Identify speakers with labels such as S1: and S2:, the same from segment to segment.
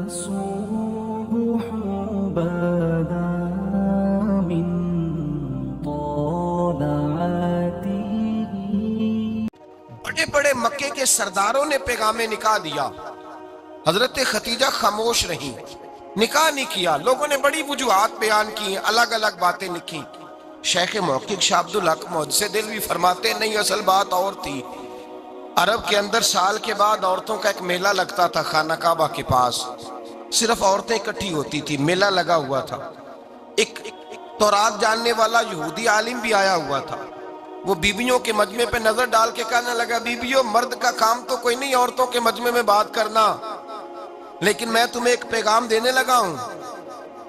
S1: الصبح بدا من طلعته.
S2: بڑے بڑے مکے کے سرداروں نے پیغام نکاح دیا، حضرت خدیجہ خاموش رہیں، نکاح نہیں کیا۔ لوگوں نے بڑی وجوہات بیان کی، الگ الگ باتیں لکھی۔ شیخ محقق شاہ عبدالحق محدث دہلوی فرماتے نہیں، اصل بات اور تھی۔ عرب کے اندر سال کے بعد عورتوں کا ایک میلہ لگتا تھا خانہ کعبہ کے پاس، صرف عورتیں اکٹھی ہوتی تھی، میلہ لگا ہوا تھا۔ ایک تورات جاننے والا یہودی عالم بھی آیا ہوا تھا، وہ بیویوں کے مجمع پہ نظر ڈال کے کہنے لگا، بیویوں مرد کا کام تو کوئی نہیں عورتوں کے مجمع میں بات کرنا، لیکن میں تمہیں ایک پیغام دینے لگا ہوں۔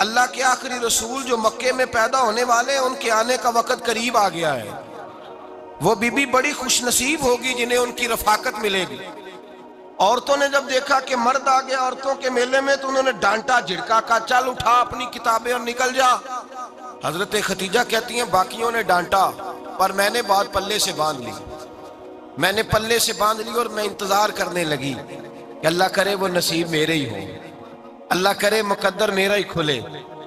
S2: اللہ کے آخری رسول جو مکے میں پیدا ہونے والے ہیں، ان کے آنے کا وقت قریب آ گیا ہے۔ وہ بی بی بڑی خوش نصیب ہوگی جنہیں ان کی رفاقت ملے گی۔ عورتوں نے جب دیکھا کہ مرد آ گیا عورتوں کے میلے میں، تو انہوں نے ڈانٹا جھڑکا، کہا چل اٹھا اپنی کتابیں اور نکل جا۔ حضرت خدیجہ کہتی ہیں باقیوں نے ڈانٹا، پر میں نے بات پلے سے باندھ لی، میں نے پلے سے باندھ لی، اور میں انتظار کرنے لگی کہ اللہ کرے وہ نصیب میرے ہی ہو، اللہ کرے مقدر میرا ہی کھلے۔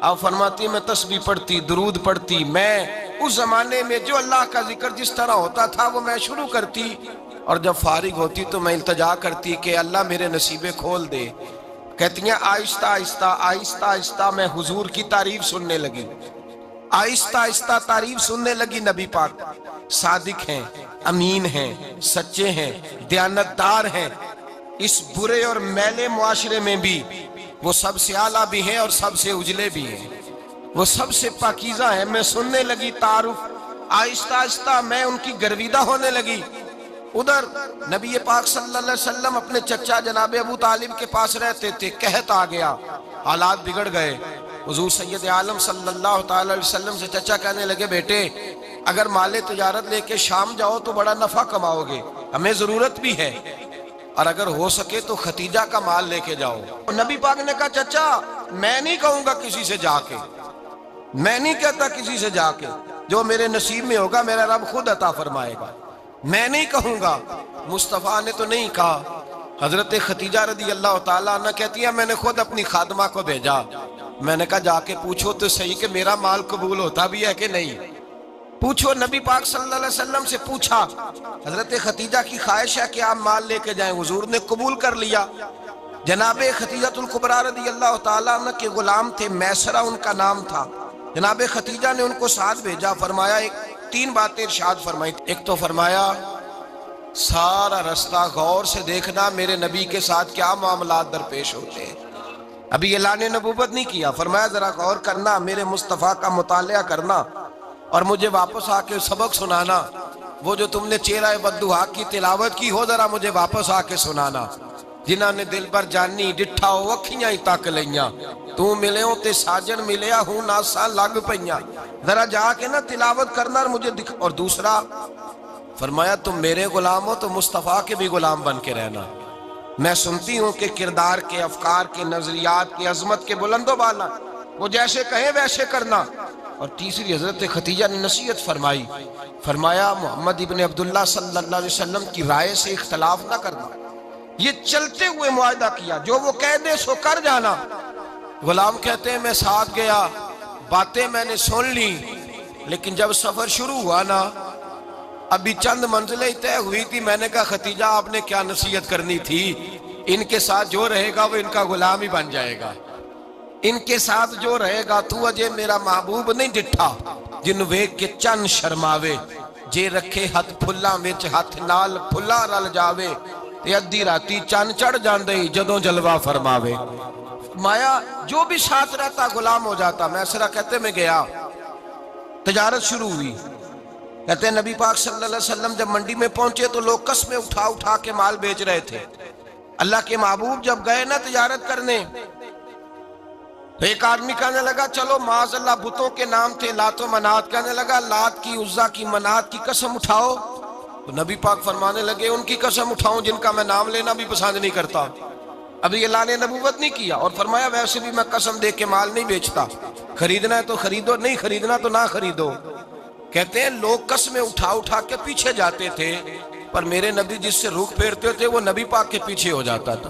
S2: آپ فرماتی میں تسبیح پڑھتی، درود پڑھتی، میں اس زمانے میں جو اللہ کا ذکر جس طرح ہوتا تھا وہ میں شروع کرتی، اور جب فارغ ہوتی تو میں التجا کرتی کہ اللہ میرے نصیبے کھول دے۔ کہتی ہیں آہستہ آہستہ آہستہ آہستہ میں حضور کی تعریف سننے لگی، آہستہ آہستہ تعریف سننے لگی۔ نبی پاک صادق ہیں، امین ہیں، سچے ہیں، دیانتدار ہیں، اس برے اور میلے معاشرے میں بھی وہ سب سے اعلیٰ بھی ہیں اور سب سے اجلے بھی ہیں، وہ سب سے پاکیزہ ہیں۔ میں سننے لگی تعارف، آہستہ آہستہ میں ان کی گرویدہ ہونے لگی۔ ادھر نبی پاک صلی اللہ علیہ وسلم اپنے چچا جناب ابو طالب کے پاس رہتے تھے، قحط آ گیا، حالات بگڑ گئے۔ حضور سید عالم صلی اللہ تعالی علیہ وسلم سے چچا کہنے لگے، بیٹے اگر مال تجارت لے کے شام جاؤ تو بڑا نفع کماؤ گے، ہمیں ضرورت بھی ہے، اور اگر ہو سکے تو ختیجہ کا مال لے کے جاؤ۔ نبی پاک نے کہا چچا میں نہیں کہوں گا کسی سے جا کے، میں نہیں کہتا کسی سے جا کے، جو میرے نصیب میں ہوگا میرا رب خود عطا فرمائے گا، میں نہیں کہوں گا۔ مصطفیٰ نے تو نہیں کہا۔ حضرت خدیجہ رضی اللہ تعالیٰ عنہ کہتی ہے میں نے خود اپنی خادمہ کو بھیجا، میں نے کہا جا کے پوچھو تو صحیح کہ میرا مال قبول ہوتا بھی ہے کہ نہیں، پوچھو۔ نبی پاک صلی اللہ علیہ وسلم سے پوچھا، حضرت خدیجہ کی خواہش ہے کہ آپ مال لے کے جائیں، حضور نے قبول کر لیا۔ جناب خدیجہ الکبریٰ رضی اللہ تعالیٰ عنہ کے غلام تھے، میسرہ ان کا نام تھا۔ جناب خدیجہ نے ان کو ساتھ بھیجا، فرمایا تین باتیں ارشاد فرمائی۔ ایک تو فرمایا سارا رستہ غور سے دیکھنا میرے نبی کے ساتھ کیا معاملات درپیش ہوتے ہیں۔ ابھی اعلان نبوت نہیں کیا، فرمایا ذرا غور کرنا، میرے مصطفیٰ کا مطالعہ کرنا، اور مجھے واپس آ کے سبق سنانا۔ وہ جو تم نے چہرہ بددعا کی تلاوت کی ہو ذرا مجھے واپس آ کے سنانا۔ جنہاں نے دل پر جانی ڈٹھا ہو اکھیاں ہی تک لیاں، تو ملے ہوں تے ساجن ملیا ہوں ناساں لگ پئیاں، ذرا جا کے نا تلاوت کرنا اور مجھے دکھ۔ اور دوسرا فرمایا تم میرے غلام ہو تو مصطفیٰ کے بھی غلام بن کے رہنا، میں سنتی ہوں کہ کردار کے، افکار کے، نظریات کی، عظمت کے بلند و بالا، وہ جیسے کہیں ویسے کرنا۔ اور تیسری حضرت خدیجہ نے نصیحت فرمائی، فرمایا محمد ابن عبداللہ صلی اللہ علیہ وسلم کی رائے سے اختلاف نہ کرنا۔ یہ چلتے ہوئے معاہدہ کیا، جو وہ کہہ دے سو کر جانا۔ غلام کہتے ہیں میں ساتھ گیا، باتیں میں نے سن لی، لیکن جب سفر شروع ہوا نا، ابھی چند منزلیں طے ہوئی تھی، میں نے کہا خدیجہ آپ نے کیا نصیحت کرنی تھی، ان کے ساتھ جو رہے گا وہ ان کا غلام ہی بن جائے گا، ان کے ساتھ جو رہے گا تو اجے میرا محبوب نہیں ڈٹھا، جن ویک کے چن شرماوے، جے رکھے ہاتھ پھلاں وچ ہاتھ نال پھلا رل جاوے، تے ادھی راتی چن چڑھ جاندے جدوں جلوہ فرماوے۔ مایا جو بھی ساتھ رہتا غلام ہو جاتا۔ میسرہ کہتے میں گیا، تجارت شروع ہوئی۔ کہتے ہیں نبی پاک صلی اللہ علیہ وسلم جب منڈی میں پہنچے تو لوگ قسمیں اٹھا اٹھا کے مال بیچ رہے تھے۔ اللہ کے محبوب جب گئے نا تجارت کرنے، تو ایک آدمی کہنے لگا چلو معاذ اللہ بتوں کے نام تھے لات و منات، کہنے لگا لات کی، عزا کی، منات کی قسم اٹھاؤ۔ تو نبی پاک فرمانے لگے ان کی قسم اٹھاؤں جن کا میں نام لینا بھی پسند نہیں کرتا۔ ابھی اعلان نبوت نہیں کیا، اور فرمایا ویسے بھی میں قسم دے کے مال نہیں بیچتا، خریدنا ہے تو خریدو، نہیں خریدنا تو نہ خریدو۔ کہتے ہیں لوگ قسمیں اٹھا اٹھا کے پیچھے جاتے تھے، پر میرے نبی جس سے رخ پھیرتے تھے وہ نبی پاک کے پیچھے ہو جاتا تھا۔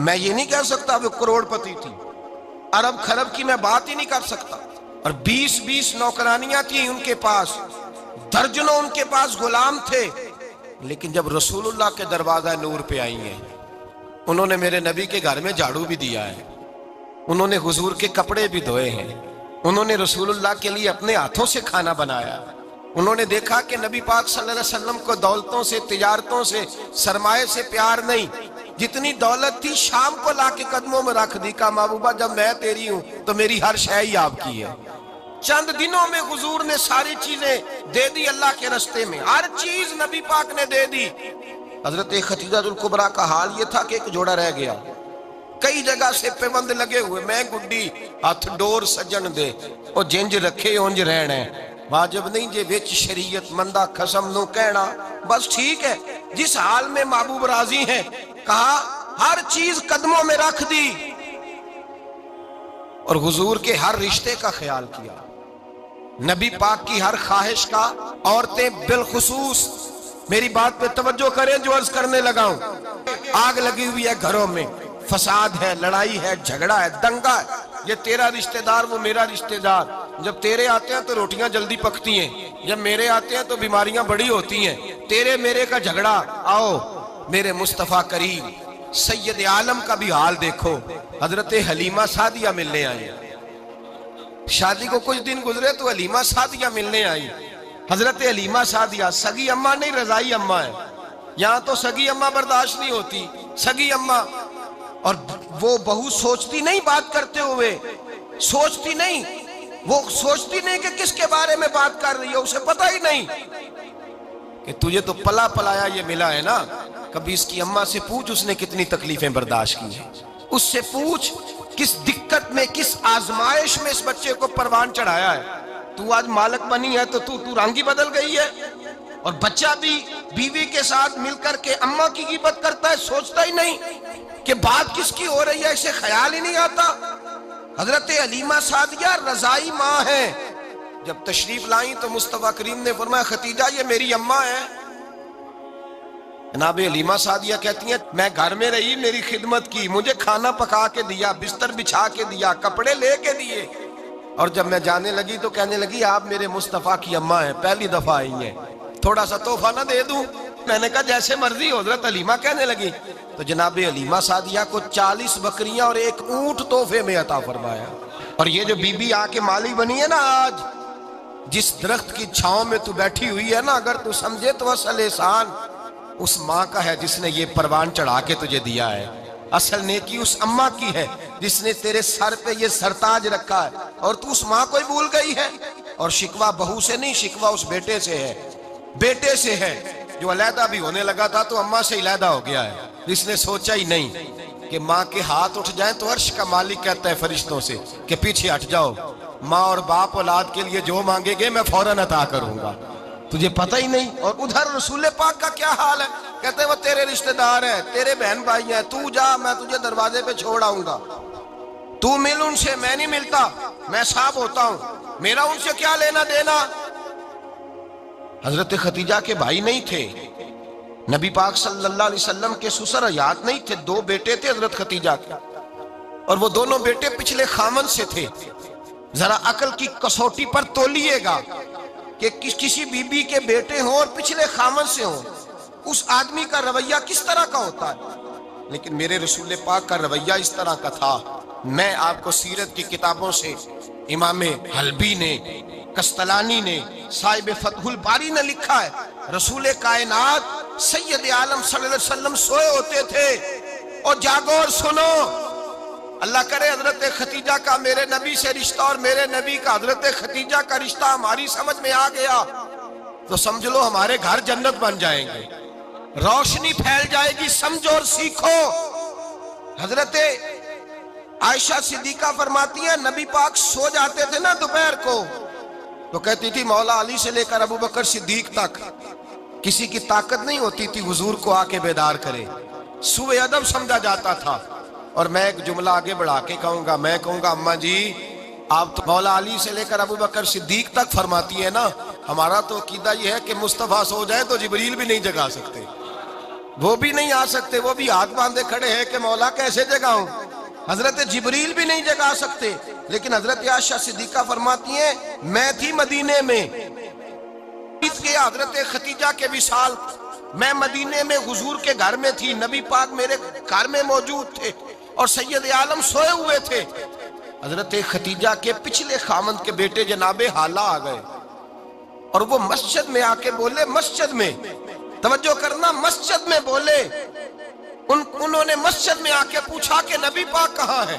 S2: میں یہ نہیں کہہ سکتا وہ کروڑپتی تھی، ارب خرب کی میں بات ہی نہیں کر سکتا، اور 20 نوکرانیاں تھیں ان کے پاس، درجنوں ان کے پاس غلام تھے، لیکن جب رسول اللہ کے دروازہ نور پہ آئی ہیں، انہوں نے میرے نبی کے گھر میں جھاڑو بھی دیا ہے، انہوں نے حضور کے کپڑے بھی دھوئے ہیں، انہوں نے رسول اللہ کے لیے اپنے ہاتھوں سے کھانا بنایا، انہوں نے دیکھا کہ نبی پاک صلی اللہ علیہ وسلم کو دولتوں سے، تجارتوں سے، سرمایہ سے پیار نہیں، جتنی دولت تھی شام کو لا کے قدموں میں رکھ دی، کہا محبوبہ جب میں تیری ہوں تو میری ہر شے ہی آپ کی ہے۔ چند دنوں میں حضور نے ساری چیزیں دے دی اللہ کے رستے میں، ہر چیز نبی پاک نے دے دی۔ حضرت خدیجہ الکبریٰ کا حال یہ تھا کہ ایک جوڑا رہ گیا، کئی جگہ سے پیوند لگے ہوئے، میں گڈی ہاتھ ڈور سجن دے او جنج رکھے اونج رہنا ہے، واجب نہیں جے وچ شریعت مندہ قسم نو کہنا، بس ٹھیک ہے جس حال میں محبوب راضی ہیں، کہا ہر چیز قدموں میں رکھ دی، اور حضور کے ہر رشتے کا خیال کیا، نبی پاک کی ہر خواہش کا، عورتیں بالخصوص، میری بات پہ توجہ کریں جو عرض کرنے لگا ہوں، آگ لگی ہوئی ہے گھروں میں، فساد ہے، لڑائی ہے، جھگڑا ہے، دنگا ہے، یہ تیرا رشتہ دار وہ میرا رشتہ دار، جب تیرے آتے ہیں تو روٹیاں جلدی پکتی ہیں، جب میرے آتے ہیں تو بیماریاں بڑی ہوتی ہیں، تیرے میرے کا جھگڑا۔ آؤ میرے مصطفیٰ کریم سید عالم کا بھی حال دیکھو، حضرت حلیمہ سعدیہ ملنے آئی، شادی کو کچھ دن گزرے تو حلیمہ سعدیہ ملنے آئی، حضرت حلیمہ سعدیہ سگی اماں نہیں رضائی اماں ہے، یہاں تو سگی اماں برداشت نہیں ہوتی، سگی اماں، اور وہ بہو سوچتی نہیں بات کرتے ہوئے، سوچتی نہیں، وہ سوچتی نہیں کہ کس کے بارے میں بات کر رہی ہے، اسے پتہ ہی نہیں کہ تجھے تو پلا پلایا یہ ملا ہے نا، کبھی اس کی اماں سے پوچھ اس نے کتنی تکلیفیں برداشت کی ہیں، اس سے پوچھ کس دقت میں، کس آزمائش میں اس بچے کو پروان چڑھایا ہے، تو آج مالک بنی ہے تو رنگ ہی بدل گئی ہے، اور بچہ بھی بیوی کے ساتھ مل کر کے اماں کی غیبت کرتا ہے، سوچتا ہی نہیں کہ بات کس کی ہو رہی ہے، اسے خیال ہی نہیں آتا۔ حضرت حلیمہ سعدیہ رضائی ماں ہیں، جب تشریف لائیں تو مصطفیٰ کریم نے فرمایا خدیجہ یہ میری اماں ہے، جناب حلیمہ سعدیہ کہتی ہیں میں گھر میں رہی، میری خدمت کی، مجھے کھانا پکا کے دیا، بستر بچھا کے دیا، کپڑے لے کے دیے، اور جب میں جانے لگی تو کہنے لگی آپ میرے مصطفیٰ کی اماں ہیں، پہلی دفعہ آئی ہیں، تھوڑا سا تحفہ نہ دے دوں؟ میں نے کہا جیسے مرضی، حضرت حلیمہ کہنے لگی، تو جناب حلیمہ سعدیہ کو 40 بکریاں اور 1 اونٹ تحفے میں عطا فرمایا، اور یہ جو بی بی آ کے مالی بنی ہے نا آج، جس درخت کی چھاؤں میں تو بیٹھی ہوئی ہے نا، اگر تو سمجھے تو اصل احسان اس ماں کا ہے جس نے یہ پروان چڑھا کے تجھے دیا ہے، اصل نیکی اس اماں کی ہے جس نے تیرے سر پہ یہ سرتاج رکھا ہے، اور تو اس ماں کو ہی بھول گئی ہے۔ اور شکوہ بہو سے نہیں، شکوہ اس بیٹے سے ہے، بیٹے سے ہے جو علیحدہ بھی ہونے لگا تھا تو اماں سے علیحدہ ہو گیا ہے، جس نے سوچا ہی نہیں کہ ماں کے ہاتھ اٹھ جائیں تو عرش کا مالک کہتا ہے فرشتوں سے کہ پیچھے ہٹ جاؤ، ماں اور باپ اولاد کے لیے جو مانگے گے میں فوراً عطا کروں گا، تجھے پتہ ہی نہیں۔ اور ادھر رسول پاک کا کیا حال ہے، کہتے ہیں وہ تیرے رشتہ دار ہیں، تیرے بہن بھائی ہیں، تو جا میں تجھے دروازے پہ چھوڑ آؤں گا، تو مل ان سے، میں نہیں ملتا، میں صاحب ہوتا ہوں، میرا ان سے کیا لینا دینا۔ حضرت خدیجہ کے بھائی نہیں تھے، نبی پاک صلی اللہ علیہ وسلم کے سسر حیات نہیں تھے، 2 بیٹے تھے حضرت خدیجہ کے، اور وہ دونوں بیٹے پچھلے خامن سے تھے۔ ذرا عقل کی کسوٹی پر تولیے گا کہ کسی بی بی کے بیٹے ہوں اور پچھلے خامن سے ہوں، اس آدمی کا رویہ کس طرح کا ہوتا ہے، لیکن میرے رسول پاک کا رویہ اس طرح کا تھا۔ میں آپ کو سیرت کی کتابوں سے امام حلبی نے، قسطلانی نے، صاحب فتح الباری نے لکھا ہے، رسول کائنات سید عالم صلی اللہ علیہ وسلم سوئے ہوتے تھے، اور جاگو اور سنو، اللہ کرے حضرت خدیجہ کا میرے نبی سے رشتہ اور میرے نبی کا حضرت خدیجہ کا رشتہ ہماری سمجھ میں آ گیا تو سمجھ لو ہمارے گھر جنت بن جائیں گے، روشنی پھیل جائے گی، سمجھو اور سیکھو۔ حضرت عائشہ صدیقہ فرماتی ہیں نبی پاک سو جاتے تھے نا دوپہر کو تو کہتی تھی مولا علی سے لے کر ابو بکر صدیق تک کسی کی طاقت نہیں ہوتی تھی حضور کو آ کے بیدار کرے، سوء ادب سمجھا جاتا تھا۔ اور میں ایک جملہ آگے بڑھا کے کہوں گا، میں کہوں گا اماں جی آپ تو مولا علی سے لے کر ابو بکر صدیق تک فرماتی ہیں نا، ہمارا تو عقیدہ یہ ہے کہ مصطفیٰ سو جائے تو جبریل بھی نہیں جگا سکتے، وہ بھی نہیں آ سکتے، وہ بھی ہاتھ باندھے کھڑے ہیں کہ مولا کیسے جگاؤں۔ حضرت جبریل بھی نہیں جگا سکتے، لیکن حضرت عائشہ صدیقہ فرماتی ہیں میں تھی مدینے میں حضرت ختیجہ کے وصال، میں مدینے میں حضور کے گھر میں تھی، نبی پاک میرے گھر میں موجود تھے اور سید عالم سوئے ہوئے تھے۔ حضرت ختیجہ کے پچھلے خامند کے بیٹے جناب حالہ آ گئے اور وہ مسجد میں آ کے بولے، مسجد میں توجہ کرنا، مسجد میں بولے، انہوں نے مسجد میں آ کے پوچھا کہ نبی پاک کہاں ہے،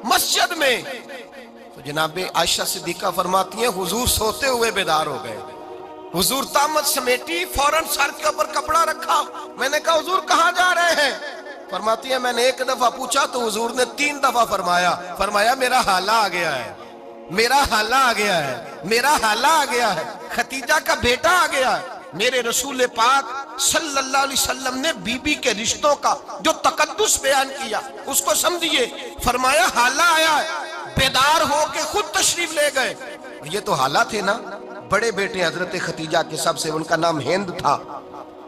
S2: مسجد میں۔ تو جناب عائشہ صدیقہ فرماتی ہیں حضور سوتے ہوئے بیدار ہو گئے، حضور طامت سمیٹی، فوراً سر کے اوپر کپڑا رکھا، میں نے کہا حضور کہاں جا رہے ہیں؟ فرماتی ہیں میں نے ایک دفعہ پوچھا تو حضور نے 3 دفعہ فرمایا میرا حالہ آ گیا ہے، میرا حالہ آ گیا ہے، میرا حالہ آ گیا ہے، ختیجہ کا بیٹا آ گیا ہے۔ میرے رسول پاک صلی اللہ علیہ وسلم نے بی بی کے رشتوں کا جو تقدس بیان کیا اس کو سمجھیے، فرمایا حالہ آیا ہے، بیدار ہو کے خود تشریف لے گئے۔ یہ تو حالہ تھے نا، بڑے بیٹے حضرت ختیجہ کے، سب سے ان کا نام ہند تھا،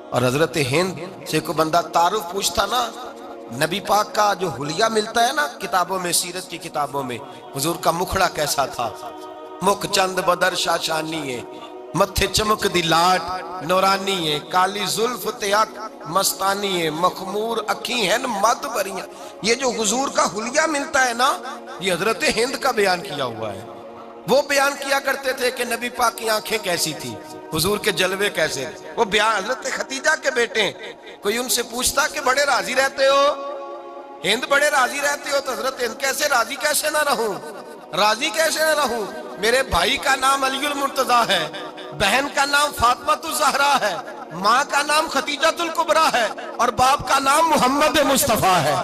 S2: اور حضرت ہند سے کوئی بندہ تعارف پوچھتا نا، نبی پاک کا جو حلیہ ملتا ہے نا کتابوں میں، سیرت کی کتابوں میں، حضور کا مکھڑا کیسا تھا، مکھ چند بدر شاشانی ہے، متھے چمک دی لاٹ نورانی ہے، کالی زلف تیاک مستانی ہے، مخمور اکھی ہیں مد بریاں۔ یہ جو حضور کا حلیہ ملتا ہے نا، یہ حضرت ہند کا بیان کیا ہوا ہے۔ وہ بیان کیا کرتے تھے کہ نبی پاک کی آنکھیں کیسی تھی، حضور کے جلوے کیسے، وہ بیان حضرت ختیجہ کے بیٹے ہیں۔ کوئی ان سے پوچھتا کہ بڑے راضی رہتے ہو، ہند بڑے راضی رہتے ہو، تو حضرت ہند کیسے راضی کیسے نہ رہوں، راضی کیسے نہ رہوں، میرے بھائی کا نام علی المرتضیٰ ہے، بہن کا نام فاطمہ الزہرا ہے، ماں کا نام ختیجۃ الکبریٰ ہے، اور باپ کا نام محمد مصطفیٰ ہے،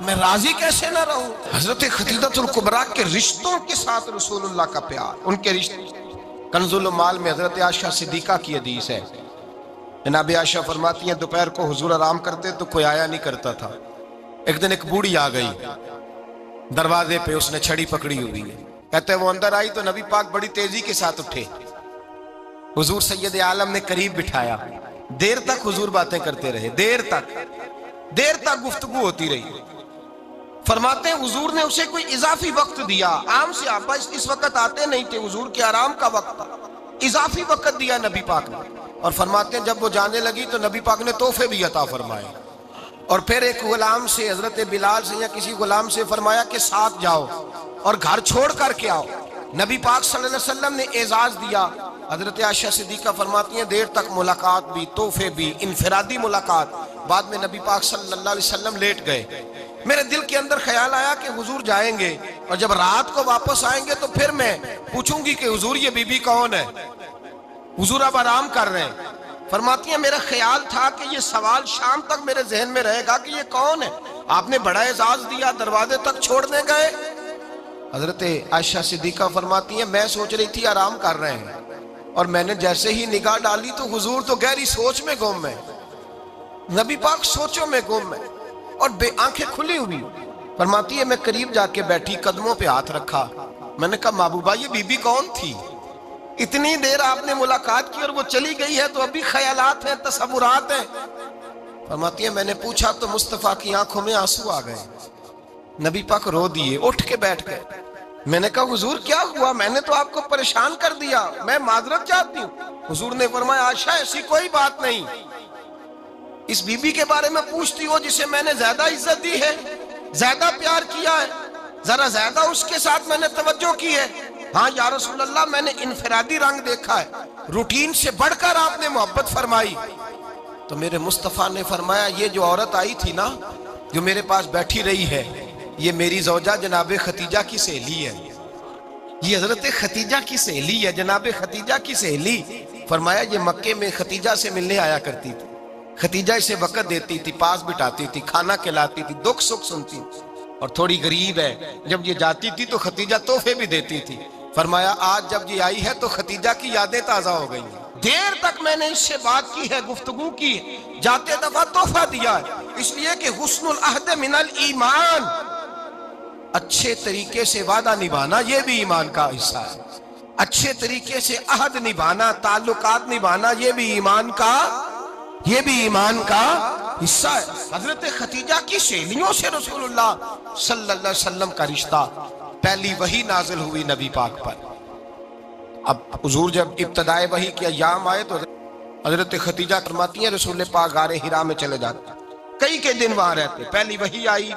S2: میں راضی کیسے نہ رہوں۔ حضرت ختیجۃ الکبریٰ کے رشتوں کے ساتھ رسول اللہ کا پیار، ان کے رشتے۔ کنز المال میں حضرت عائشہ صدیقہ کی حدیث ہے، جناب عائشہ فرماتی ہیں دوپہر کو حضور آرام کرتے تو کوئی آیا نہیں کرتا تھا۔ ایک دن ایک بوڑھی آ گئی دروازے پہ، اس نے چھڑی پکڑی ہوئی ہے، کہتے ہیں وہ اندر آئی تو نبی پاک بڑی تیزی کے ساتھ اٹھے، حضور سید عالم نے قریب بٹھایا، دیر تک حضور باتیں کرتے رہے، دیر تک گفتگو ہوتی رہی۔ فرماتے ہیں حضور نے اسے کوئی اضافی وقت دیا، عام صحابہ اس وقت آتے نہیں تھے، حضور کے آرام کا وقت تھا، اضافی وقت دیا نبی پاک نے، اور فرماتے ہیں جب وہ جانے لگی تو نبی پاک نے تحفے بھی عطا فرمائے، اور پھر ایک غلام سے، حضرت بلال سے یا کسی غلام سے فرمایا کہ ساتھ جاؤ اور گھر چھوڑ کر کے آؤ۔ نبی پاک صلی اللہ علیہ وسلم نے اعزاز دیا۔ حضرت عائشہ صدیقہ فرماتی ہیں دیر تک ملاقات بھی، تحفے بھی، انفرادی ملاقات۔ بعد میں نبی پاک صلی اللہ علیہ وسلم لیٹ گئے، میرے دل کے اندر خیال آیا کہ حضور جائیں گے اور جب رات کو واپس آئیں گے تو پھر میں پوچھوں گی کہ حضور یہ بی بی کون ہے، حضور اب آرام کر رہے ہیں۔ فرماتی ہیں میرا خیال تھا کہ یہ سوال شام تک میرے ذہن میں رہے گا کہ یہ کون ہے، آپ نے بڑا اعزاز دیا، دروازے تک چھوڑنے گئے۔ حضرت عائشہ صدیقہ فرماتی ہیں میں سوچ رہی تھی آرام کر رہے ہیں، اور میں نے جیسے ہی نگاہ ڈالی تو حضور تو گہری سوچ میں گم ہے، نبی پاک سوچوں میں گم ہے اور بے آنکھیں کھلی ہوئی۔ فرماتی ہے میں قریب جا کے بیٹھی، قدموں پہ ہاتھ رکھا، میں نے کہا محبوبہ یہ بی بی کون تھی، اتنی دیر آپ نے ملاقات کی اور وہ چلی گئی ہے تو ابھی خیالات ہیں، تصورات ہیں۔ فرماتی ہے میں نے پوچھا تو مصطفیٰ کی آنکھوں میں آنسو آ گئے، نبی پاک رو دیے، اٹھ کے بیٹھ گئے۔ میں نے کہا حضور کیا ہوا، میں نے تو آپ کو پریشان کر دیا، میں معذرت چاہتی ہوں۔ حضور نے فرمایا عائشہ ایسی کوئی بات نہیں، اس بی بی کے بارے میں پوچھتی ہو جسے میں نے زیادہ عزت دی ہے، زیادہ پیار کیا ہے، ذرا زیادہ اس کے ساتھ میں نے توجہ کی ہے۔ ہاں یا رسول اللہ میں نے انفرادی رنگ دیکھا ہے، روٹین سے بڑھ کر آپ نے محبت فرمائی۔ تو میرے مصطفیٰ نے فرمایا یہ جو عورت آئی تھی نا، جو میرے پاس بیٹھی رہی ہے، یہ میری زوجہ جناب ختیجہ کی سہیلی ہے، یہ حضرت ختیجہ کی سہیلی ہے، جناب ختیجہ کی سہیلی۔ فرمایا یہ مکے میں ختیجہ سے ملنے آیا کرتی تھی، ختیجہ اسے وقت دیتی تھی، پاس بٹھاتی تھی، کھانا کھلاتی تھی، دکھ سکھ سنتی تھی، اور تھوڑی غریب ہے، جب یہ جاتی تھی تو ختیجہ تحفے بھی دیتی تھی۔ فرمایا آج جب یہ آئی ہے تو ختیجہ کی یادیں تازہ ہو گئی ہیں، دیر تک میں نے اس سے بات کی ہے، گفتگو کی ہے، جاتے دفعہ تحفہ دیا ہے، اس لیے کہ حسن العہد من الایمان، اچھے طریقے سے وعدہ نبھانا یہ بھی ایمان کا حصہ ہے، اچھے طریقے سے عہد نبھانا، تعلقات نبھانا یہ بھی ایمان کا حصہ ہے۔ حضرت خدیجہ کی سہیلیوں سے رسول اللہ صلی اللہ علیہ وسلم کا رشتہ، پہلی وحی نازل ہوئی نبی پاک پر۔ اب حضور جب ابتدائے وحی کے ایام آئے تو حضرت خدیجہ فرماتی ہیں رسول پاک غار حرا میں چلے جاتے، کئی کے دن وہاں رہتے۔ پہلی وحی آئی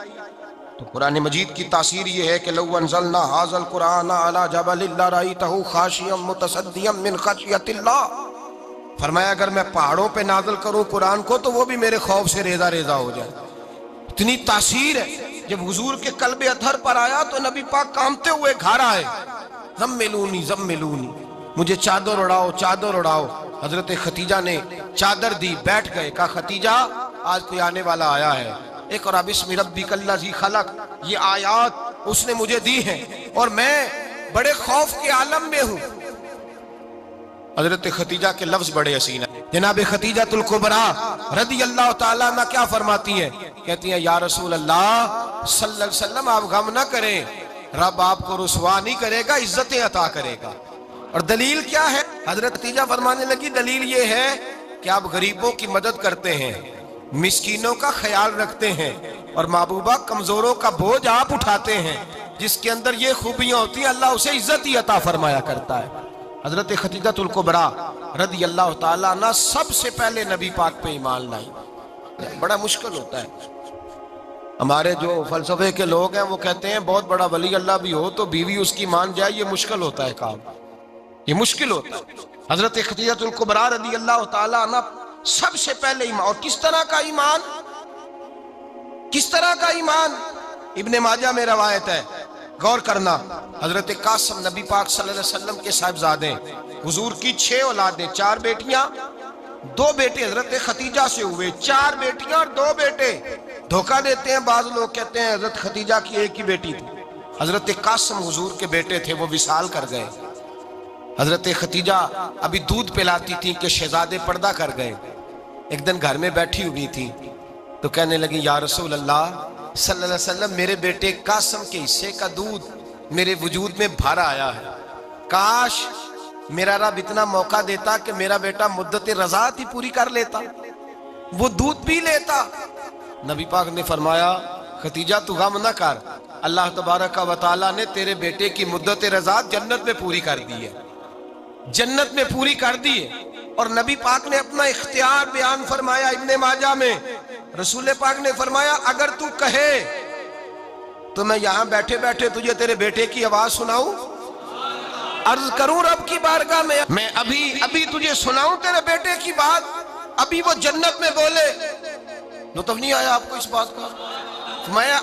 S2: تو قرآن مجید کی تاثیر یہ ہے کہ لو انزلنا ھذا القرآن علی جبل لرأیتہ خاشعا متصدعا من خشیۃ اللہ، فرمایا اگر میں پہاڑوں پہ نازل کروں قرآن کو تو وہ بھی میرے خوف سے ریزہ ریزہ ہو جائے۔ اتنی تاثیر ہے۔ جب حضور کے قلب اطہر پر آیا تو نبی پاک کانپتے ہوئے گھر آئے، زملونی زملونی، مجھے چادر اڑاؤ چادر اڑاؤ۔ حضرت خدیجہ نے چادر دی، بیٹھ گئے، کہا خدیجہ آج کوئی آنے والا آیا ہے، اقرأ بسم ربک الذی خلق، یہ آیات اس نے مجھے دی ہیں اور میں بڑے خوف کے عالم میں ہوں۔ حضرت خدیجہ کے لفظ بڑے حسین ہیں۔ جناب خدیجہ الکبریٰ رضی اللہ تعالیٰ عنہ کیا فرماتی ہیں؟ کہتی ہیں یا رسول اللہ صلی اللہ علیہ وسلم آپ غم نہ کریں، رب آپ کو رسوا نہیں کرے گا، عزتیں عطا کرے گا۔ اور دلیل کیا ہے؟ حضرت خدیجہ فرمانے لگی دلیل یہ ہے کہ آپ غریبوں کی مدد کرتے ہیں، مسکینوں کا خیال رکھتے ہیں، اور محبوبہ کمزوروں کا بوجھ آپ اٹھاتے ہیں۔ جس کے اندر یہ خوبیاں ہوتی ہیں اللہ اسے عزت ہی عطا فرمایا کرتا ہے۔ حضرت خدیجہ الکبریٰ رضی اللہ تعالیٰ عنہ سب سے پہلے نبی پاک پہ ایمان لائی۔ بڑا مشکل ہوتا ہے، ہمارے جو فلسفے کے لوگ ہیں وہ کہتے ہیں بہت بڑا ولی اللہ بھی ہو تو بیوی اس کی مان جائے، یہ مشکل ہوتا ہے کام، یہ مشکل ہوتا ہے۔ حضرت خدیجہ الکبریٰ رضی اللہ تعالیٰ عنہ سب سے پہلے ایمان، اور کس طرح کا ایمان؟ کس طرح کا ایمان؟ ابن ماجہ میں روایت ہے، غور کرنا، حضرت قاسم نبی پاک صلی اللہ علیہ وسلم کے صاحبزادے، حضور کی 6 اولادیں، 4 بیٹیاں 2 بیٹے حضرت خدیجہ سے ہوئے، 4 بیٹیاں اور 2 بیٹے۔ دھوکہ دیتے ہیں بعض لوگ، کہتے ہیں حضرت خدیجہ کی ایک ہی بیٹی تھی۔ حضرت قاسم حضور کے بیٹے تھے، وہ وصال کر گئے۔ حضرت خدیجہ ابھی دودھ پلاتی تھی کہ شہزادے پردہ کر گئے۔ ایک دن گھر میں بیٹھی ہوئی تھی تو کہنے لگی یا رسول اللہ صلی اللہ علیہ وسلم میرے بیٹے قاسم کے حصے کا دودھ میرے وجود میں بھر آیا ہے، کاش میرا رب اتنا موقع دیتا کہ میرا بیٹا مدت رضاعت ہی پوری کر لیتا، وہ دودھ پی لیتا۔ نبی پاک نے فرمایا خدیجہ تو غم نہ کر، اللہ تبارک و تعالیٰ نے تیرے بیٹے کی مدت رضاعت جنت میں پوری کر دی ہے، جنت میں پوری کر دی ہے۔ اور نبی پاک نے اپنا اختیار بیان فرمایا ابن ماجہ میں، رسول پاک نے فرمایا اگر تو کہے تو میں یہاں بیٹھے بیٹھے تجھے تیرے بیٹے کی آواز سناؤں، عرض کروں رب کی بارگاہ میں ابھی تجھے سناؤں تیرے بیٹے کی بات، ابھی وہ جنت میں بولے۔ لطف نہیں آیا آپ کو اس بات کا؟ میں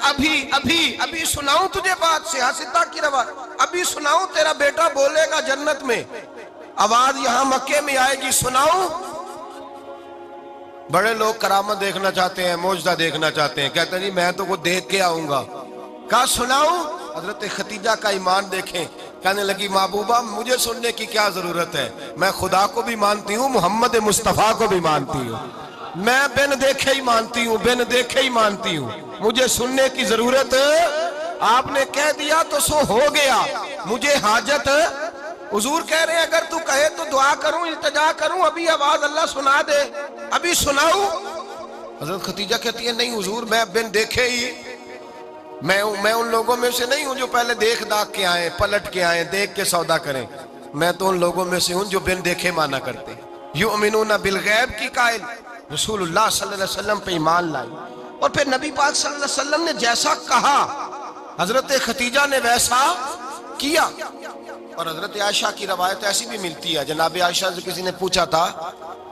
S2: ابھی سناؤں تجھے بات، سیاستہ کی روایت، ابھی سناؤں تیرا بیٹا بولے گا جنت میں، آواز یہاں مکے میں آئے گی، سناؤں؟ بڑے لوگ کرامت دیکھنا چاہتے ہیں، معجزہ دیکھنا چاہتے ہیں، کہتے ہیں جی میں تو وہ دیکھ کے آؤں گا۔ کہا سناؤں؟ حضرت خدیجہ کا ایمان دیکھیں، کہنے لگی محبوبہ مجھے سننے کی کیا ضرورت ہے، میں خدا کو بھی مانتی ہوں، محمد مصطفیٰ کو بھی مانتی ہوں، میں بن دیکھے ہی مانتی ہوں، بن دیکھے ہی مانتی ہوں، مجھے سننے کی ضرورت آپ نے کہہ دیا تو سو ہو گیا، مجھے حاجت۔ حضور کہہ رہے ہیں اگر تو کہے تو دعا کروں، التجا کروں، ابھی آواز اللہ سنا دے، ابھی سناؤں؟ حضرت خدیجہ کہتی ہے نہیں حضور میں بن دیکھے ہی، میں ان لوگوں میں سے نہیں ہوں جو پہلے دیکھ داکھ کے آئیں، پلٹ کے آئیں، دیکھ کے سودا کریں، میں تو ان لوگوں میں سے ہوں جو بن دیکھے مانا کرتے ہیں۔ یؤمنون بالغیب کی قائل رسول اللہ صلی اللہ علیہ وسلم پہ ایمان لائی، اور پھر نبی پاک صلی اللہ علیہ وسلم نے جیسا کہا حضرت خدیجہ نے ویسا کیا۔ اور حضرت عائشہ کی روایت ایسی بھی ملتی ہے، جناب عائشہ سے کسی نے پوچھا تھا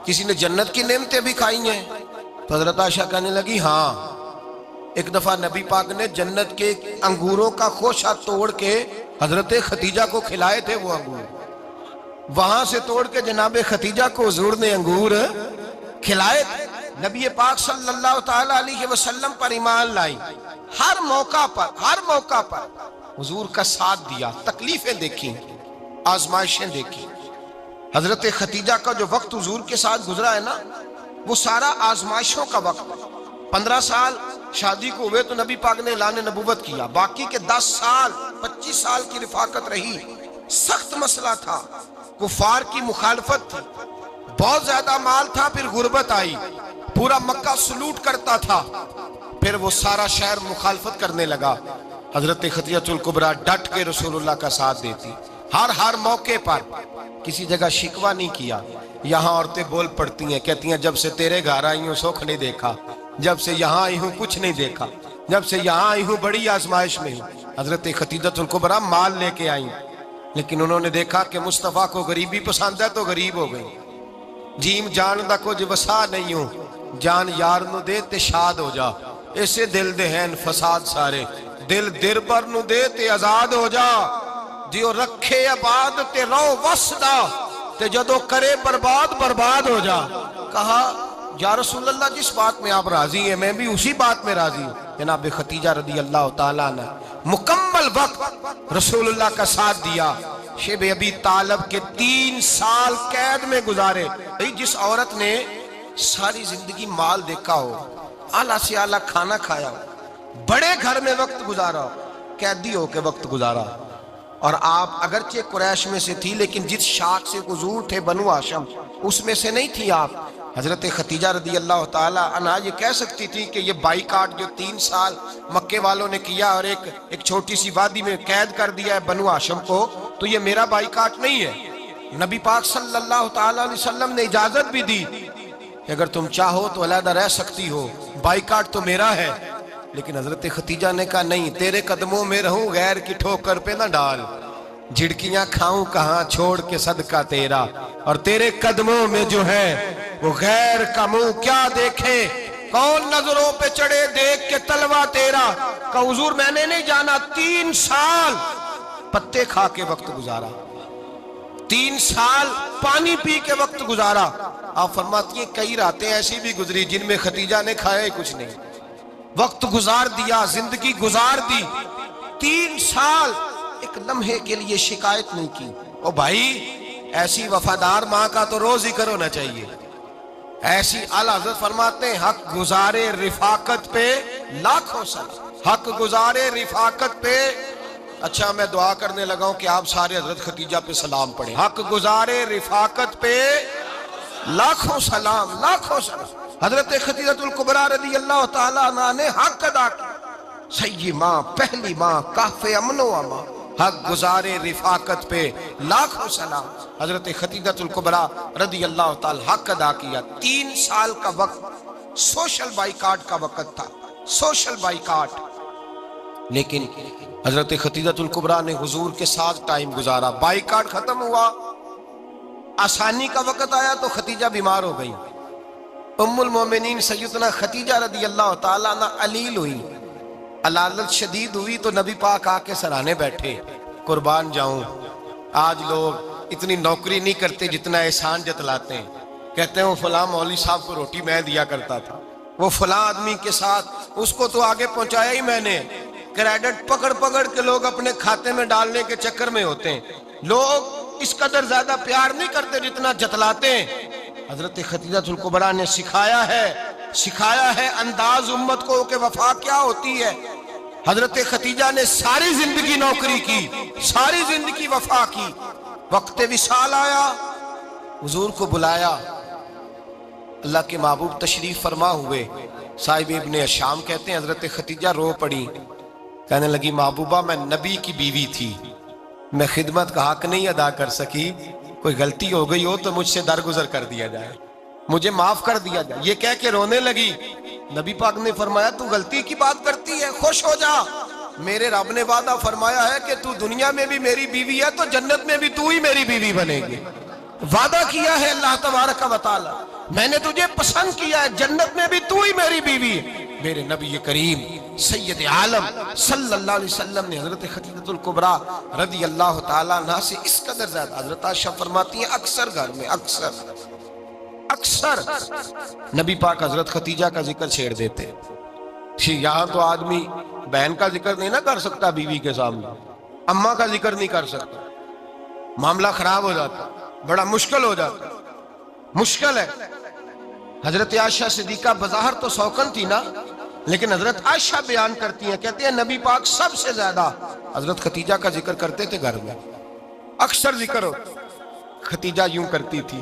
S2: کسی نے جنت کی نعمتیں بھی کھائی ہیں؟ تو حضرت عائشہ کہنے لگی ہاں، ایک دفعہ نبی پاک نے جنت کے انگوروں کا خوشہ توڑ کے حضرت خدیجہ کو کھلائے تھے، وہ انگور وہاں سے توڑ کے جناب خدیجہ کو حضور نے انگور کھلائے تھے۔ نبی پاک صلی اللہ تعالیٰ علیہ وسلم پر ایمان لائی، ہر موقع پر حضور کا ساتھ دیا، تکلیفیں دیکھیں، آزمائشیں دیکھیں۔ حضرت خدیجہ کا جو وقت حضور کے ساتھ گزرا ہے نا، وہ سارا آزمائشوں کا وقت۔ 15 سال شادی کو ہوئے تو نبی پاک نے اعلان نبوت کیا، باقی کے 10 سال 25 سال کی رفاقت رہی، سخت مسئلہ تھا، کفار کی مخالفت تھی، بہت زیادہ مال تھا، پھر غربت آئی، پورا مکہ سلوٹ کرتا تھا، پھر وہ سارا شہر مخالفت کرنے لگا، حضرت خدیجہ الکبریٰ ڈٹ کے رسول اللہ کا ساتھ دیتی، ہر موقع پر کسی جگہ شکوہ نہیں کیا۔ یہاں عورتیں بول پڑتی ہیں، کہتی ہیں جب سے تیرے گھر آئی ہوں سکھ نہیں دیکھا، جب سے یہاں آئی ہوں کچھ نہیں دیکھا، جب سے یہاں آئی ہوں بڑی آزمائش میں ہوں۔ حضرت خدیجہ الکبریٰ مال لے کے آئیں، لیکن انہوں نے دیکھا کہ مصطفیٰ کو غریبی پسند ہے تو غریب ہو گئی۔ جیم جان دا کچھ وسا نہیں ہوں، جان یار نو دے تے شاد ہو جا، اسے دل دہین فساد سارے، دل دربر نو دے تے آزاد ہو جا، دیو رکھے آباد تے رو وسدا تے جدو کرے برباد برباد ہو جا۔ کہا یا رسول اللہ جس بات میں آپ راضی ہیں میں بھی اسی بات میں راضی ہوں۔ جناب خدیجہ رضی اللہ تعالیٰ نے مکمل وقت رسول اللہ کا ساتھ دیا۔ شیب ابی طالب کے 3 سال قید میں گزارے۔ جس عورت نے ساری زندگی مال دیکھا ہو، اعلیٰ سے اعلیٰ کھانا کھایا ہو، بڑے گھر میں وقت گزارا ہو، قیدی ہو کے وقت گزارا، اور آپ اگرچہ قریش میں سے تھی لیکن جس شاخ سے حضور تھے بنو ہاشم اس میں سے نہیں تھی آپ۔ حضرت خدیجہ رضی اللہ تعالیٰ عنہا یہ کہہ سکتی تھی کہ یہ بائیکاٹ جو 3 سال مکے والوں نے کیا اور ایک چھوٹی سی وادی میں قید کر دیا ہے بنو ہاشم کو، تو یہ میرا بائیکاٹ نہیں ہے۔ نبی پاک صلی اللہ تعالیٰ علیہ وسلم نے اجازت بھی دی کہ اگر تم چاہو تو علیحدہ رہ سکتی ہو، بائیکاٹ تو میرا ہے۔ لیکن حضرت خدیجہ نے کہا نہیں، تیرے قدموں میں رہوں غیر کی ٹھوکر پہ نہ ڈال، جھڑکیاں کھاؤں کہاں چھوڑ کے صدقہ تیرا، اور تیرے قدموں میں جو ہے وہ غیر کا منہ کیا دیکھے، کون نظروں پہ چڑھے دیکھ کے تلوہ تیرا۔ کہ حضور میں نے نہیں جانا، 3 سال پتے کھا کے وقت گزارا، 3 سال پانی پی کے وقت گزارا۔ آپ فرماتی ہیں کئی راتیں ایسی بھی گزری جن میں خدیجہ نے کھایا ہی کچھ نہیں، وقت گزار دیا، زندگی گزار دی۔ 3 سال ایک لمحے کے لیے شکایت نہیں کی۔ او بھائی ایسی وفادار ماں کا تو روز ذکر ہونا چاہیے۔ ایسی اعلیٰ حضرت فرماتے ہیں حق گزارے رفاقت پہ لاکھوں سلام، حق گزارے رفاقت پہ۔ اچھا میں دعا کرنے لگا ہوں کہ آپ سارے حضرت خدیجہ پہ سلام پڑھیں۔ حق گزارے رفاقت پہ لاکھوں سلام، لاکھوں سلام۔ حضرت خدیجہ الکبریٰ رضی اللہ تعالیٰ عنہ نے حق ادا کیا، سیدی ماں، پہلی ماں، کہف امن و امان، حق گزارے رفاقت پہ لاکھوں سلام۔ حضرت خدیجہ الکبریٰ رضی اللہ تعالیٰ حق ادا کیا۔ 3 سال کا وقت سوشل بائیکاٹ کا وقت تھا، سوشل بائیکاٹ، لیکن حضرت خدیجہ الکبریٰ نے حضور کے ساتھ ٹائم گزارا۔ بائیکاٹ ختم ہوا، آسانی کا وقت آیا تو خدیجہ بیمار ہو گئی۔ ام المومنین سیدنا خدیجہ رضی اللہ تعالیٰ عنہ علیل ہوئی، علالت شدید ہوئی تو نبی پاک آ کے سرانے بیٹھے۔ قربان جاؤں آج لوگ اتنی نوکری نہیں کرتے جتنا احسان جتلاتے ہیں، کہتے ہیں وہ فلاں مولوی صاحب کو روٹی میں دیا کرتا تھا، وہ فلاں آدمی کے ساتھ اس کو تو آگے پہنچایا ہی میں نے۔ کریڈٹ پکڑ پکڑ کے لوگ اپنے کھاتے میں ڈالنے کے چکر میں ہوتے ہیں، لوگ اس قدر زیادہ پیار نہیں کرتے جتنا جتلاتے ہیں۔ حضرت خدیجہ الکبریٰ نے سکھایا ہے انداز امت کو کہ وفا کیا ہوتی ہے۔ حضرت خدیجہ نے ساری زندگی نوکری کی، ساری زندگی وفا کی۔ وقت وصال آیا، حضور کو بلایا، اللہ کے محبوب تشریف فرما ہوئے۔ صاحب ابن الشام کہتے ہیں حضرت خدیجہ رو پڑی، کہنے لگی محبوبہ میں نبی کی بیوی تھی، میں خدمت کا حق نہیں ادا کر سکی، کوئی غلطی ہو گئی ہو تو مجھ سے درگزر کر دیا جائے، مجھے معاف کر دیا جائے۔ یہ کہہ کے رونے لگی۔ نبی پاک نے فرمایا تو غلطی کی بات کرتی ہے، خوش ہو جا، میرے رب نے وعدہ فرمایا ہے کہ تو دنیا میں بھی میری بیوی ہے تو جنت میں بھی تو ہی میری بیوی بنے گی۔ وعدہ کیا ہے اللہ تبارک و تعالی، میں نے تجھے پسند کیا ہے، جنت میں بھی تو ہی میری بیوی ہے۔ میرے نبی کریم سید عالم صلی اللہ علیہ وسلم نے حضرت خدیجہ الکبریٰ رضی اللہ تعالیٰ عنہ سے اس قدر زیادہ، حضرت عائشہ فرماتی ہیں اکثر گھر میں اکثر نبی پاک حضرت خدیجہ کا ذکر چھیڑ دیتے۔ یہاں تو آدمی بہن کا ذکر نہیں نہ کر سکتا بیوی کے سامنے، اماں کا ذکر نہیں کر سکتا، معاملہ خراب ہو جاتا، بڑا مشکل ہو جاتا، مشکل ہے۔ حضرت عائشہ صدیقہ بظاہر تو سوکن تھی نا، لیکن حضرت عائشہ بیان کرتی ہیں، کہتے ہیں نبی پاک سب سے زیادہ حضرت خدیجہ کا ذکر کرتے تھے گھر میں، اکثر ذکر ہو۔ خدیجہ یوں کرتی تھی،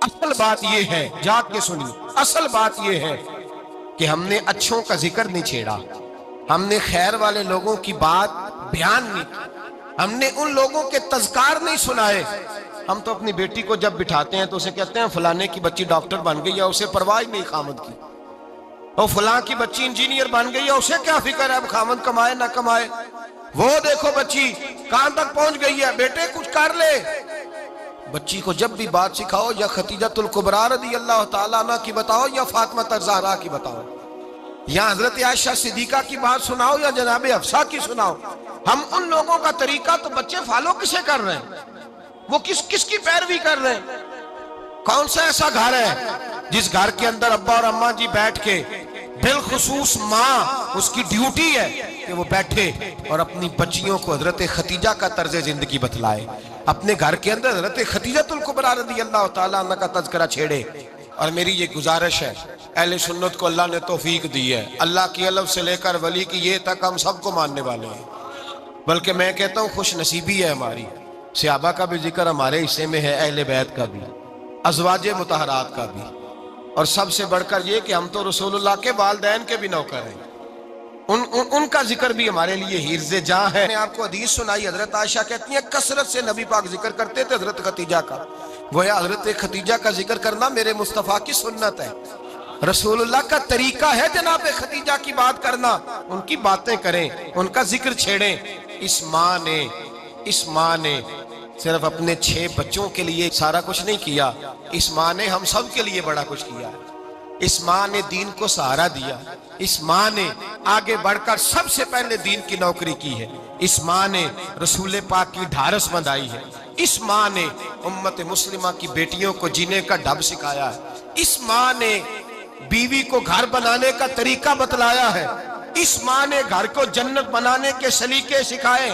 S2: اصل بات یہ ہے، جاگ کے سنیے، اصل بات یہ ہے کہ ہم نے اچھوں کا ذکر نہیں چھیڑا، ہم نے خیر والے لوگوں کی بات بیان نہیں کی، ہم نے ان لوگوں کے تذکار نہیں سنائے۔ ہم تو اپنی بیٹی کو جب بٹھاتے ہیں تو اسے کہتے ہیں فلانے کی بچی ڈاکٹر بن گئی ہے، اسے پرواہ نہیں خامد کی، اور فلاں کی بچی انجینئر بن گئی ہے، اسے کیا فکر ہے اب خامد کمائے نہ کمائے، وہ دیکھو بچی کہاں تک پہنچ گئی ہے، بیٹے کچھ کر لے۔ بچی کو جب بھی بات سکھاؤ یا خدیجۃ الکبریٰ رضی اللہ تعالیٰ عنہ کی بتاؤ یا فاطمہ الزہراء کی بتاؤ، یا حضرت عائشہ صدیقہ کی بات سناؤ یا جناب حفصہ کی سناؤ۔ ہم ان لوگوں کا طریقہ تو بچے فالو کسے کر رہے ہیں، وہ کس کی پیروی کر رہے ہیں؟ کون سا ایسا گھر ہے جس گھر کے اندر ابا اور اماں جی بیٹھ کے، بالخصوص ماں، اس کی ڈیوٹی ہے کہ وہ بیٹھے اور اپنی بچیوں کو حضرت خدیجہ کا طرز زندگی بتلائے، اپنے گھر کے اندر حضرت خدیجۃ الکبریٰ رضی اللہ تعالیٰ عنہ کا تذکرہ چھیڑے۔ اور میری یہ گزارش ہے، اہل سنت کو اللہ نے توفیق دی ہے، اللہ کی الف سے لے کر ولی کی یہ تک ہم سب کو ماننے والے ہیں، بلکہ میں کہتا ہوں خوش نصیبی ہے ہماری، صحابہ کا بھی ذکر ہمارے حصے میں ہے، اہل بیت کا بھی، ازواج مطہرات کا بھی، اور سب سے بڑھ کر یہ کہ ہم تو رسول اللہ کے والدین کے بھی نوکر ہیں، ان کا ذکر بھی ہمارے لیے حرز جاں ہے۔ میں نے آپ کو حدیث سنائی، حضرت عائشہ کہتی ہیں کثرت سے نبی پاک ذکر کرتے تھے حضرت خدیجہ کا، گویا حضرت خدیجہ کا ذکر کرنا میرے مصطفیٰ کی سنت ہے، رسول اللہ کا طریقہ ہے جناب خدیجہ کی بات کرنا، ان کی باتیں کریں، ان کا ذکر چھیڑیں۔ اس ماں نے صرف اپنے 6 بچوں کے لیے سارا کچھ نہیں کیا، اس ماں نے ہم سب کے لیے بڑا کچھ کیا، اس ماں نے دین کو سہارا دیا، اس ماں نے آگے بڑھ کر سب سے پہلے دین کی نوکری کی ہے، اس ماں نے رسول پاک کی ڈھارس بندھائی ہے، اس ماں نے امت مسلمہ کی بیٹیوں کو جینے کا ڈھب سکھایا ہے، اس ماں نے بیوی کو گھر بنانے کا طریقہ بتلایا ہے، اس ماں نے گھر کو جنت بنانے کے سلیقے سکھائے،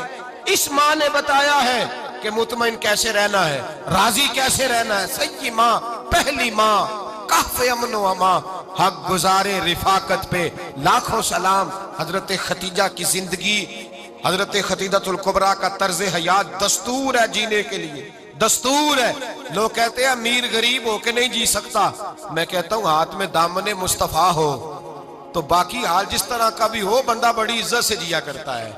S2: اس ماں نے بتایا ہے کہ مطمئن کیسے رہنا ہے، راضی کیسے رہنا ہے۔ سیدی ماں، پہلی ماں، کہف امن و امان، حق گزارے رفاقت پہ لاکھوں سلام۔ حضرت خدیجہ کی زندگی، حضرت خدیجۃ الکبریٰ کا طرز حیات دستور ہے جینے کے لیے، دستور ہے۔ لوگ کہتے ہیں امیر غریب ہو کے نہیں جی سکتا، میں کہتا ہوں ہاتھ میں دامن مصطفیٰ ہو تو باقی حال جس طرح کا بھی ہو، بندہ بڑی عزت سے جیا کرتا ہے،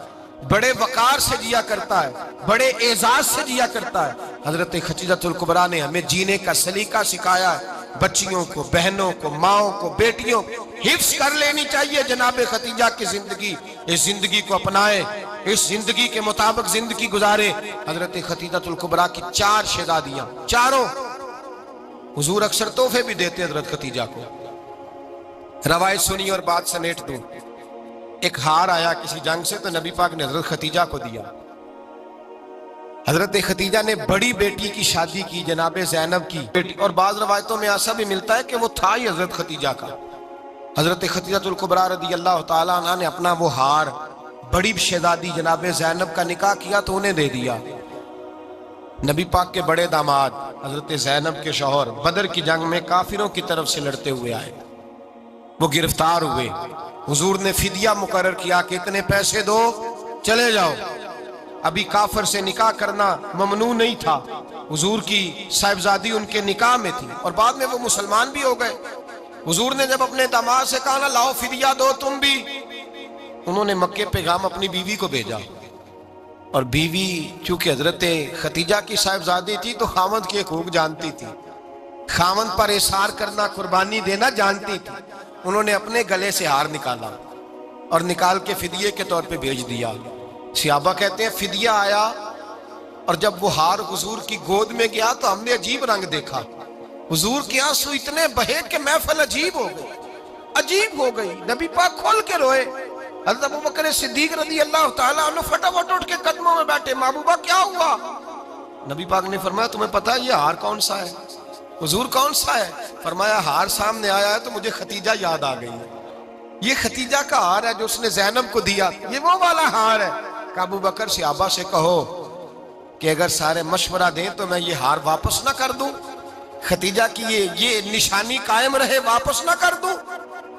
S2: بڑے وقار سے جیا کرتا ہے، بڑے اعزاز سے جیا کرتا ہے۔ حضرت خدیجۃ الکبریٰ نے ہمیں جینے کا سلیقہ سکھایا ہے، بچیوں کو، بہنوں کو، ماؤں کو، بیٹیوں حفظ کر لینی چاہیے جناب خدیجہ کی زندگی، اس زندگی کو اپنائے، اس زندگی کے مطابق زندگی گزارے۔ حضرت خدیجۃ الکبریٰ کی 4 شہزادیاں، چاروں حضور اکثر تحفے بھی دیتے حضرت خدیجہ کو۔ روایت سنی اور بات سمیٹ دوں، ایک ہار آیا کسی جنگ سے تو نبی پاک نے حضرت خدیجہ کو دیا۔ حضرت خدیجہ نے بڑی بیٹی کی شادی کی، جناب زینب کی بیٹی، اور بعض روایتوں میں ایسا بھی ملتا ہے کہ وہ تھا ہی حضرت خدیجہ کا۔ حضرت خدیجۃ الکبریٰ رضی اللہ تعالیٰ عنہ نے اپنا وہ ہار بڑی شہزادی جناب زینب کا نکاح کیا تو انہیں دے دیا۔ نبی پاک کے بڑے داماد حضرت زینب کے شوہر بدر کی جنگ میں کافروں کی طرف سے لڑتے ہوئے آئے، وہ گرفتار ہوئے، حضور نے فدیہ مقرر کیا کہ اتنے پیسے دو چلے جاؤ۔ ابھی کافر سے نکاح کرنا ممنوع نہیں تھا، حضور کی صاحبزادی ان کے نکاح میں تھی اور بعد میں وہ مسلمان بھی ہو گئے۔ حضور نے جب اپنے داماد سے کہا نا لاؤ فدیہ دو تم بھی، انہوں نے مکے پیغام اپنی بیوی کو بھیجا، اور بیوی چونکہ حضرت خدیجہ کی صاحبزادی تھی تو خاوند کے حقوق جانتی تھی، خاوند پر احسار کرنا، قربانی دینا جانتی تھی۔ انہوں نے اپنے گلے سے ہار نکالا اور نکال کے فدیے کے طور پہ بھیج دیا۔ صحابہ کہتے ہیں فدیہ آیا اور جب وہ ہار حضور کی گود میں گیا تو ہم نے عجیب رنگ دیکھا، حضور کے آنسو اتنے بہے کہ محفل عجیب ہو گئی، عجیب ہو گئی، نبی پاک کھول کے روئے۔ حضرت ابوبکر صدیق رضی اللہ تعالیٰ عنہ فٹافٹ اٹھ کے قدموں میں بیٹھے، محبوبہ کیا ہوا؟ نبی پاک نے فرمایا تمہیں پتہ ہے یہ ہار کون سا ہے؟ حضور کون سا ہے؟ فرمایا ہار سامنے آیا ہے تو مجھے خدیجہ یاد آ گئی ہے، یہ خدیجہ کا ہار ہے جو اس نے زینب کو دیا، یہ وہ والا ہار ہے۔ کہ ابوبکر صحابہ سے کہو کہ اگر سارے مشورہ دیں تو میں یہ ہار واپس نہ کر دوں، خدیجہ کی یہ نشانی قائم رہے، واپس نہ کر دوں؟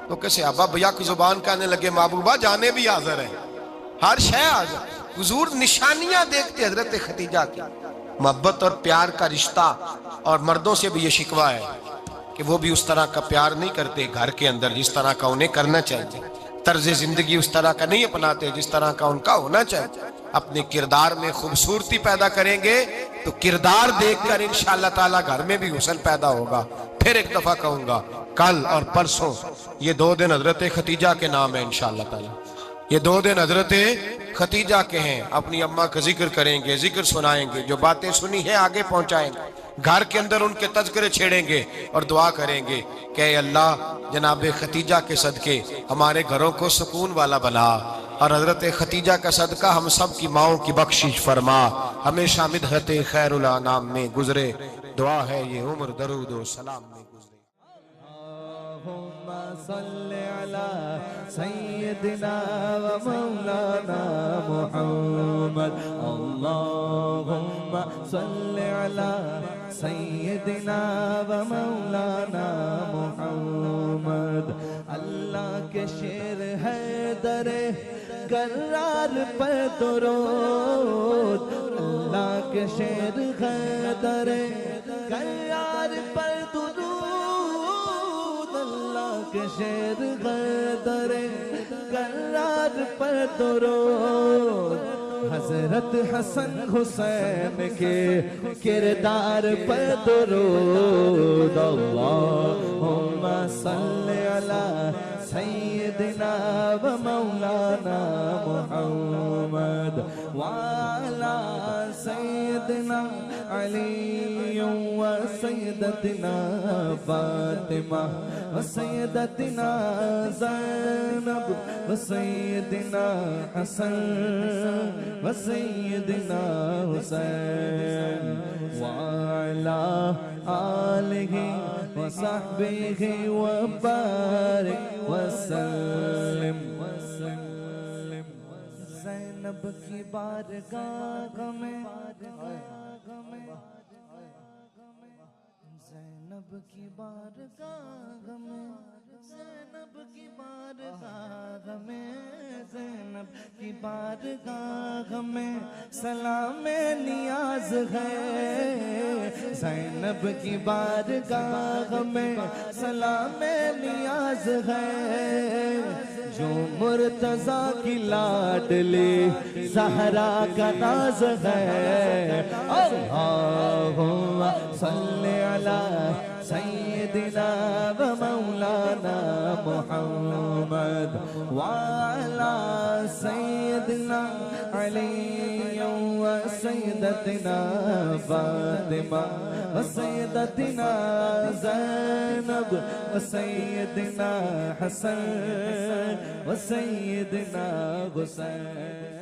S2: تو کہ صحابہ بھیا کی زبان کہنے لگے محبوبہ جانے بھی حاضر ہیں، ہر شے حاضر۔ حضور نشانیاں دیکھتے حضرت خدیجہ کی، محبت اور پیار کا رشتہ، اور مردوں سے بھی یہ شکوہ ہے کہ وہ بھی اس طرح کا پیار نہیں کرتے گھر کے اندر جس طرح کا انہیں کرنا چاہیے، طرز زندگی اس طرح کا نہیں اپناتے جس طرح کا ان کا ہونا چاہیے۔ اپنے کردار میں خوبصورتی پیدا کریں گے تو کردار دیکھ کر انشاءاللہ تعالیٰ گھر میں بھی حسن پیدا ہوگا۔ پھر ایک دفعہ کہوں گا، کل اور پرسوں یہ 2 دن حضرت ختیجہ کے نام ہے انشاءاللہ تعالیٰ، یہ 2 دن حضرت ختیجہ کے ہیں۔ اپنی اماں کا ذکر کریں گے، ذکر سنائیں گے، جو باتیں سنی ہیں آگے پہنچائیں گے، گھر کے اندر ان کے تذکرے چھیڑیں گے اور دعا کریں گے کہ اے اللہ جناب ختیجہ کے صدقے ہمارے گھروں کو سکون والا بنا، اور حضرت ختیجہ کا صدقہ ہم سب کی ماؤں کی بخشش فرما، ہمیشہ مدحت خیر الانام میں گزرے۔ دعا ہے یہ عمر درود و سلام میں گزرے۔
S1: اللہم صلی علی سیدنا و مولانا محمد، اللہم صلی علی سیدنا و مولانا محمد۔ اللہ کے شیر ہے در کرار پر درود، اللہ کے شیر ہے در کرار پر درود، اللہ کے شیر ہے در کرار پر درود۔ حضرت حسن حسین کے کردار پر درود، اللہم صلی علی سیدنا و مولانا محمد وعلی سیدنا علی و سیدتنا فاطمہ و سیدتنا زینب و سیدنا حسن و سیدنا حسین وعلی آلہ وصحبہ وبارک وسلم۔ زینب کی بارگاہ میں، زینب کی بارگاہ میں، زینب کی بارگاہ میں، زینب کی بارگاہ میں سلام نیاز ہے، زینب کی بارگاہ میں سلام نیاز ہے، جو مرتضیٰ کی لاڈلی زہرا کا ناز ہے۔ اللہم صلی علی سیدنا و مولانا محمد وعلی سیدنا علی و سیدتنا فاطمہ و سیدتنا زینب و سیدنا حسن و سیدنا حسین۔